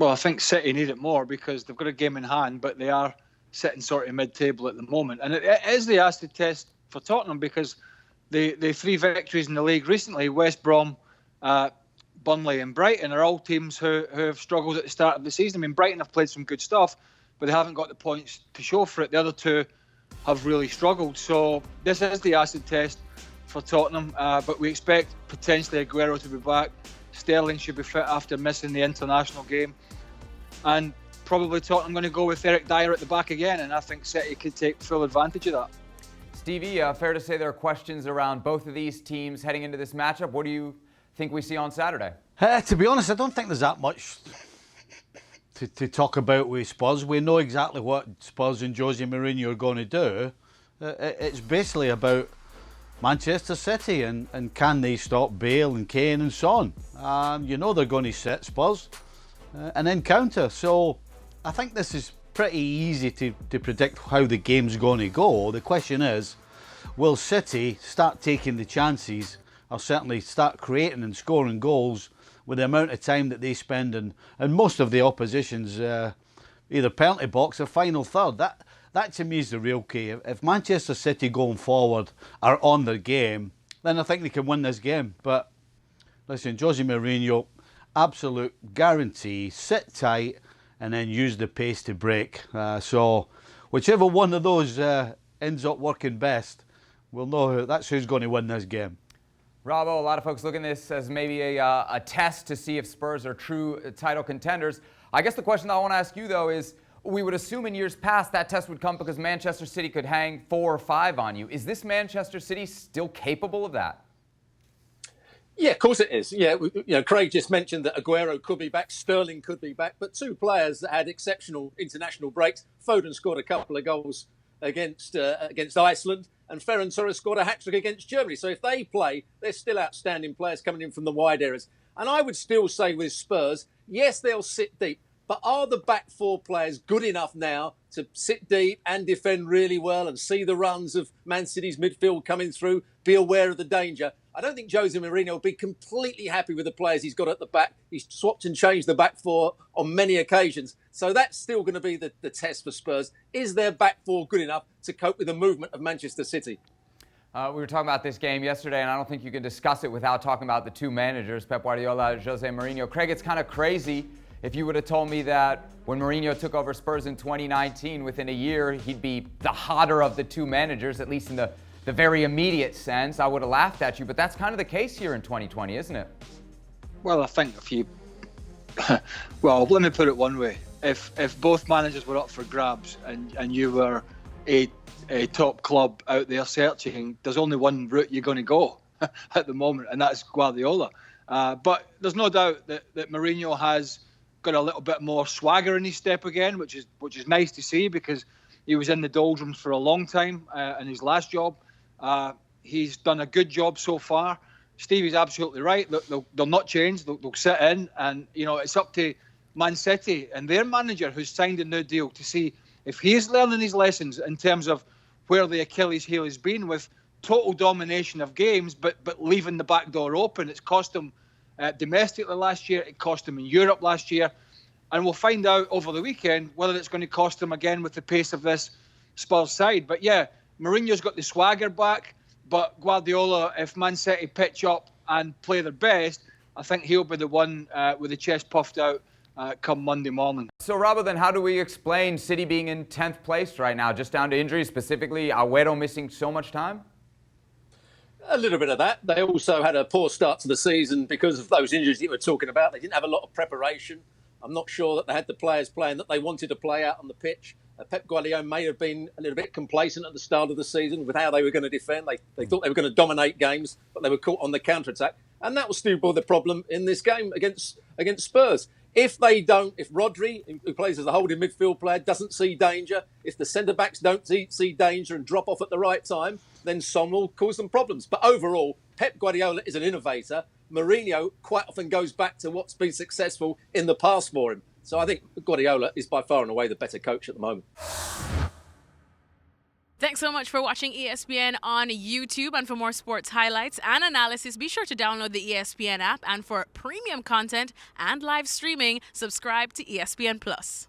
Well, I think City need it more because they've got a game in hand, but they are sitting sort of mid-table at the moment. And it is the acid test for Tottenham because the 3 victories in the league recently, West Brom, Burnley and Brighton, are all teams who have struggled at the start of the season. I mean, Brighton have played some good stuff, but they haven't got the points to show for it. The other 2 have really struggled. So this is the acid test for Tottenham, but we expect potentially Aguero to be back. Sterling should be fit after missing the international game. And probably Tottenham going to go with Eric Dyer at the back again, and I think City could take full advantage of that. Stevie, fair to say there are questions around both of these teams heading into this matchup. What do you think we see on Saturday? To be honest, I don't think there's that much to talk about with Spurs. We know exactly what Spurs and Jose Mourinho are going to do. It's basically about Manchester City and can they stop Bale and Kane and Son. You know they're going to sit Spurs and then counter. So I think this is pretty easy to predict how the game's going to go. The question is, will City start taking the chances or certainly start creating and scoring goals with the amount of time that they spend in most of the opposition's either penalty box or final third? That to me is the real key. If Manchester City going forward are on their game, then I think they can win this game. But listen, Jose Mourinho, absolute guarantee, sit tight and then use the pace to break. So whichever one of those ends up working best, we'll know that's who's going to win this game. Robbo, a lot of folks look at this as maybe a test to see if Spurs are true title contenders. I guess the question I want to ask you, though, is we would assume in years past that test would come because Manchester City could hang 4 or 5 on you. Is this Manchester City still capable of that? Yeah, of course it is. Yeah, Craig just mentioned that Aguero could be back, Sterling could be back, but 2 players that had exceptional international breaks. Foden scored a couple of goals against Iceland, and Ferran Torres scored a hat-trick against Germany. So if they play, they're still outstanding players coming in from the wide areas. And I would still say with Spurs, yes, they'll sit deep, but are the back 4 players good enough now to sit deep and defend really well and see the runs of Man City's midfield coming through, be aware of the danger? I don't think Jose Mourinho will be completely happy with the players he's got at the back. He's swapped and changed the back 4 on many occasions. So that's still going to be the test for Spurs. Is their back 4 good enough to cope with the movement of Manchester City? We were talking about this game yesterday, and I don't think you can discuss it without talking about the 2 managers, Pep Guardiola and Jose Mourinho. Craig, it's kind of crazy if you would have told me that when Mourinho took over Spurs in 2019, within a year, he'd be the hotter of the 2 managers, at least in the very immediate sense. I would have laughed at you, but that's kind of the case here in 2020, isn't it? Well, I think if you... well, let me put it one way. If both managers were up for grabs and you were a top club out there searching, there's only one route you're going to go at the moment, and that's Guardiola. But there's no doubt that Mourinho has got a little bit more swagger in his step again, which is nice to see because he was in the doldrums for a long time in his last job. He's done a good job so far. Stevie's absolutely right. They'll not change. They'll sit in, and it's up to Man City and their manager, who's signed a new deal, to see if he's learning his lessons in terms of where the Achilles heel has been with total domination of games, but leaving the back door open. It's cost him domestically last year. It cost him in Europe last year. And we'll find out over the weekend whether it's going to cost him again with the pace of this Spurs side. But yeah, Mourinho's got the swagger back. But Guardiola, if Man City pitch up and play their best, I think he'll be the one with the chest puffed out come Monday morning. So, Robert, then how do we explain City being in 10th place right now, just down to injuries, specifically Aguero missing so much time? A little bit of that. They also had a poor start to the season because of those injuries that you were talking about. They didn't have a lot of preparation. I'm not sure that they had the players playing that they wanted to play out on the pitch. Pep Guardiola may have been a little bit complacent at the start of the season with how they were going to defend. They thought they were going to dominate games, but they were caught on the counter-attack. And that will still be the problem in this game against Spurs. If Rodri, who plays as a holding midfield player, doesn't see danger, if the centre-backs don't see danger and drop off at the right time, then Son will cause them problems. But overall, Pep Guardiola is an innovator. Mourinho quite often goes back to what's been successful in the past for him. So I think Guardiola is by far and away the better coach at the moment. Thanks so much for watching ESPN on YouTube. And for more sports highlights and analysis, be sure to download the ESPN app. And for premium content and live streaming, subscribe to ESPN Plus.